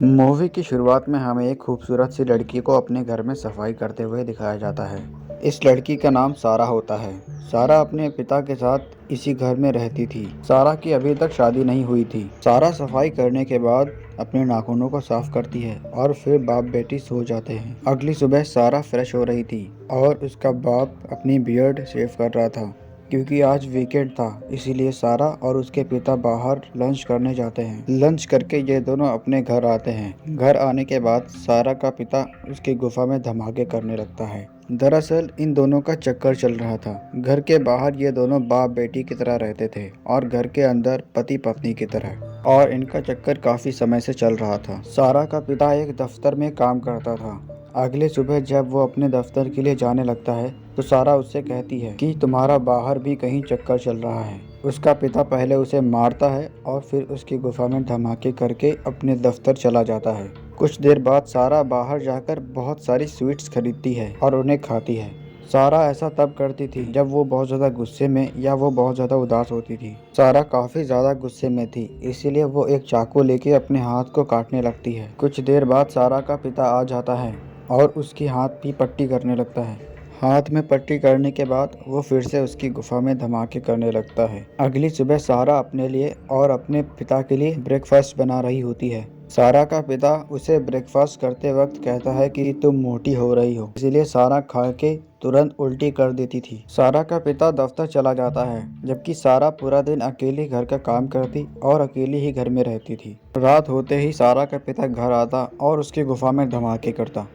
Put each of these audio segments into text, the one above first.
Movie की शुरुआत में हमें एक खूबसूरत सी लड़की को अपने घर में सफाई करते हुए दिखाया जाता है। इस लड़की का नाम सारा होता है। सारा अपने पिता के साथ इसी घर में रहती थी। सारा की अभी तक शादी नहीं हुई थी। सारा सफाई करने के बाद अपने नाखूनों को साफ करती है और फिर बाप बेटी सो जाते हैं। अगली सुबह सारा फ्रेश हो रही थी और उसका बाप अपनी बियर्ड शेव कर रहा था। क्योंकि आज वीकेंड था, इसीलिए सारा और उसके पिता बाहर लंच करने जाते हैं। लंच करके ये दोनों अपने घर आते हैं। घर आने के बाद सारा का पिता उसकी गुफा में धमाके करने लगता है। दरअसल इन दोनों का चक्कर चल रहा था। घर के बाहर ये दोनों बाप बेटी की तरह रहते थे और घर के अंदर पति पत्नी की तरह, और इनका चक्कर काफी समय से चल रहा था। सारा का पिता एक दफ्तर में काम करता था। अगली सुबह जब वो अपने दफ्तर के लिए जाने लगता है तो सारा उससे कहती है कि तुम्हारा बाहर भी कहीं चक्कर चल रहा है। उसका पिता पहले उसे मारता है और फिर उसकी गुफा में धमाके करके अपने दफ्तर चला जाता है। कुछ देर बाद सारा बाहर जाकर बहुत सारी स्वीट्स खरीदती है और उन्हें खाती है। सारा ऐसा तब करती थी जब वो बहुत ज़्यादा गुस्से में या वो बहुत ज़्यादा उदास होती थी। सारा काफ़ी ज़्यादा गुस्से में थी, इसीलिए वो एक चाकू लेके अपने हाथ को काटने लगती है। कुछ देर बाद सारा का पिता आ जाता है और उसकी हाथ की पट्टी करने लगता है। हाथ में पट्टी करने के बाद वो फिर से उसकी गुफा में धमाके करने लगता है। अगली सुबह सारा अपने लिए और अपने पिता के लिए ब्रेकफास्ट बना रही होती है। सारा का पिता उसे ब्रेकफास्ट करते वक्त कहता है कि तुम मोटी हो रही हो, इसीलिए सारा खा के तुरंत उल्टी कर देती थी। सारा का पिता दफ्तर चला जाता है, जबकि सारा पूरा दिन अकेली घर का काम करती और अकेली ही घर में रहती थी। रात होते ही सारा का पिता घर आता और उसकी गुफा में धमाके करता।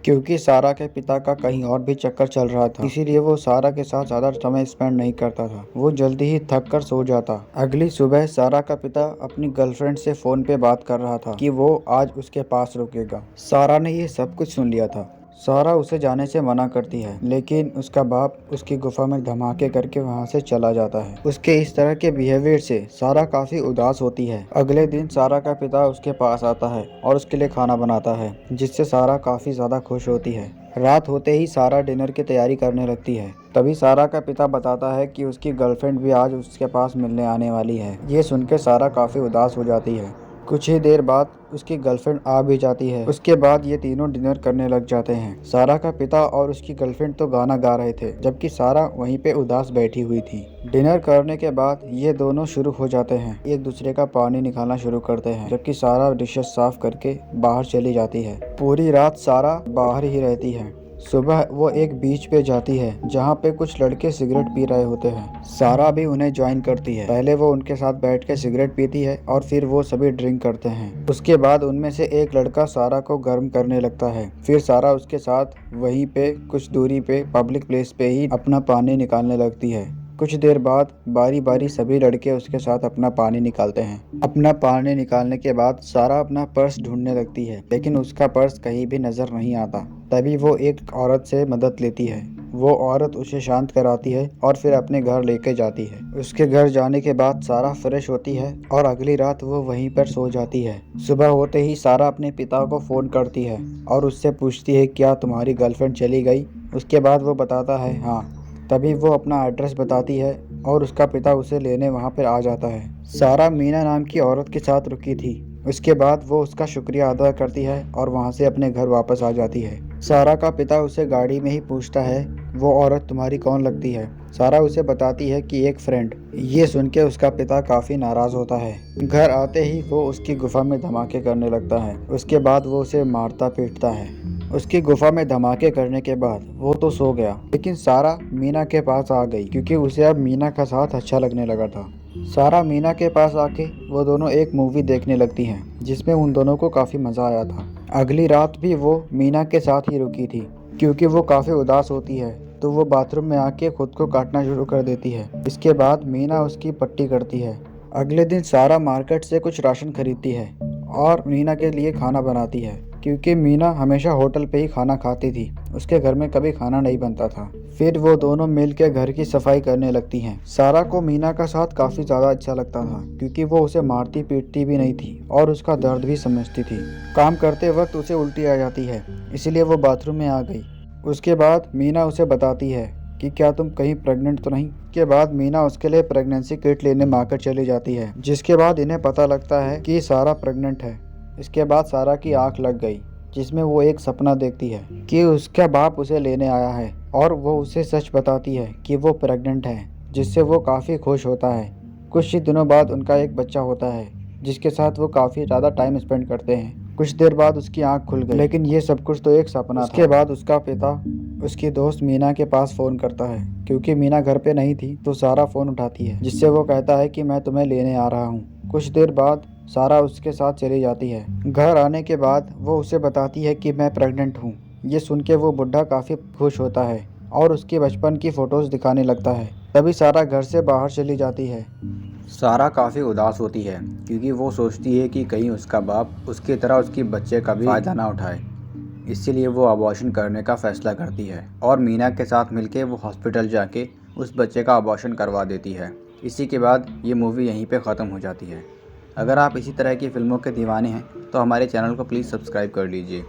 क्योंकि सारा के पिता का कहीं और भी चक्कर चल रहा था, इसीलिए वो सारा के साथ ज़्यादा समय स्पेंड नहीं करता था। वो जल्दी ही थक कर सो जाता। अगली सुबह सारा का पिता अपनी गर्लफ्रेंड से फ़ोन पे बात कर रहा था कि वो आज उसके पास रुकेगा। सारा ने ये सब कुछ सुन लिया था। सारा उसे जाने से मना करती है, लेकिन उसका बाप उसकी गुफा में धमाके करके वहाँ से चला जाता है। उसके इस तरह के बिहेवियर से सारा काफ़ी उदास होती है। अगले दिन सारा का पिता उसके पास आता है और उसके लिए खाना बनाता है, जिससे सारा काफ़ी ज़्यादा खुश होती है। रात होते ही सारा डिनर की तैयारी करने लगती है। तभी सारा का पिता बताता है कि उसकी गर्लफ्रेंड भी आज उसके पास मिलने आने वाली है। ये सुनकर सारा काफ़ी उदास हो जाती है। कुछ ही देर बाद उसकी गर्लफ्रेंड आ भी जाती है। उसके बाद ये तीनों डिनर करने लग जाते हैं। सारा का पिता और उसकी गर्लफ्रेंड तो गाना गा रहे थे, जबकि सारा वहीं पे उदास बैठी हुई थी। डिनर करने के बाद ये दोनों शुरू हो जाते हैं, एक दूसरे का पानी निकालना शुरू करते हैं, जबकि सारा डिशेस साफ करके बाहर चली जाती है। पूरी रात सारा बाहर ही रहती है। सुबह वो एक बीच पे जाती है जहाँ पे कुछ लड़के सिगरेट पी रहे होते हैं। सारा भी उन्हें ज्वाइन करती है। पहले वो उनके साथ बैठ के सिगरेट पीती है और फिर वो सभी ड्रिंक करते हैं। उसके बाद उनमें से एक लड़का सारा को गर्म करने लगता है। फिर सारा उसके साथ वहीं पे कुछ दूरी पे पब्लिक प्लेस पे ही अपना पानी निकालने लगती है। कुछ देर बाद बारी बारी सभी लड़के उसके साथ अपना पानी निकालते हैं। अपना पानी निकालने के बाद सारा अपना पर्स ढूंढने लगती है, लेकिन उसका पर्स कहीं भी नजर नहीं आता। तभी वो एक औरत से मदद लेती है। वो औरत उसे शांत कराती है और फिर अपने घर लेके जाती है। उसके घर जाने के बाद सारा फ्रेश होती है और अगली रात वो वहीं पर सो जाती है। सुबह होते ही सारा अपने पिता को फ़ोन करती है और उससे पूछती है क्या तुम्हारी गर्लफ्रेंड चली गई। उसके बाद वो बताता है हाँ। तभी वो अपना एड्रेस बताती है और उसका पिता उसे लेने वहाँ पर आ जाता है। सारा मीना नाम की औरत के साथ रुकी थी। उसके बाद वो उसका शुक्रिया अदा करती है और वहाँ से अपने घर वापस आ जाती है। सारा का पिता उसे गाड़ी में ही पूछता है वो औरत तुम्हारी कौन लगती है। सारा उसे बताती है कि एक फ्रेंड। ये सुन के उसका पिता काफ़ी नाराज़ होता है। घर आते ही वो उसकी गुफा में धमाके करने लगता है। उसके बाद वो उसे मारता पीटता है। उसकी गुफा में धमाके करने के बाद वो तो सो गया, लेकिन सारा मीना के पास आ गई क्योंकि उसे अब मीना का साथ अच्छा लगने लगा था। सारा मीना के पास आके वो दोनों एक मूवी देखने लगती हैं, जिसमें उन दोनों को काफ़ी मज़ा आया था। अगली रात भी वो मीना के साथ ही रुकी थी। क्योंकि वो काफ़ी उदास होती है तो वो बाथरूम में आके खुद को काटना शुरू कर देती है। इसके बाद मीना उसकी पट्टी करती है। अगले दिन सारा मार्केट से कुछ राशन खरीदती है और मीना के लिए खाना बनाती है। क्योंकि मीना हमेशा होटल पे ही खाना खाती थी, उसके घर में कभी खाना नहीं बनता था। फिर वो दोनों मिलकर घर की सफाई करने लगती हैं। सारा को मीना का साथ काफ़ी ज़्यादा अच्छा लगता था, क्योंकि वो उसे मारती पीटती भी नहीं थी और उसका दर्द भी समझती थी। काम करते वक्त उसे उल्टी आ जाती है, इसलिए वो बाथरूम में आ गई। उसके बाद मीना उसे बताती है कि क्या तुम कहीं प्रेग्नेंट तो नहीं। के बाद मीना उसके लिए प्रेगनेंसी किट लेने मार्केट चली जाती है, जिसके बाद इन्हें पता लगता है कि सारा प्रेग्नेंट है। इसके बाद सारा की आंख लग गई, जिसमें वो एक सपना देखती है कि उसका बाप उसे लेने आया है और वो उसे सच बताती है कि वो प्रेग्नेंट है, जिससे वो काफ़ी खुश होता है। कुछ ही दिनों बाद उनका एक बच्चा होता है, जिसके साथ वो काफ़ी ज़्यादा टाइम स्पेंड करते हैं। कुछ देर बाद उसकी आंख खुल गई, लेकिन ये सब कुछ तो एक सपना था। उसके बाद उसका पिता उसकी दोस्त मीना के पास फ़ोन करता है। क्योंकि मीना घर पे नहीं थी तो सारा फ़ोन उठाती है, जिससे वो कहता है कि मैं तुम्हें लेने आ रहा हूँ। कुछ देर बाद सारा उसके साथ चली जाती है। घर आने के बाद वो उसे बताती है कि मैं प्रेग्नेंट हूँ। ये सुन के वो बुढ़ा काफ़ी खुश होता है और उसके बचपन की फ़ोटोज़ दिखाने लगता है। तभी सारा घर से बाहर चली जाती है। सारा काफ़ी उदास होती है क्योंकि वो सोचती है कि कहीं उसका बाप उसकी तरह उसके बच्चे का भी फ़ायदा ना उठाए। इसीलिए वो अबॉर्शन करने का फ़ैसला करती है और मीना के साथ मिलके वो हॉस्पिटल जाके उस बच्चे का अबॉर्शन करवा देती है। इसी के बाद ये मूवी यहीं पे ख़त्म हो जाती है। अगर आप इसी तरह की फ़िल्मों के दीवाने हैं तो हमारे चैनल को प्लीज़ सब्सक्राइब कर लीजिए।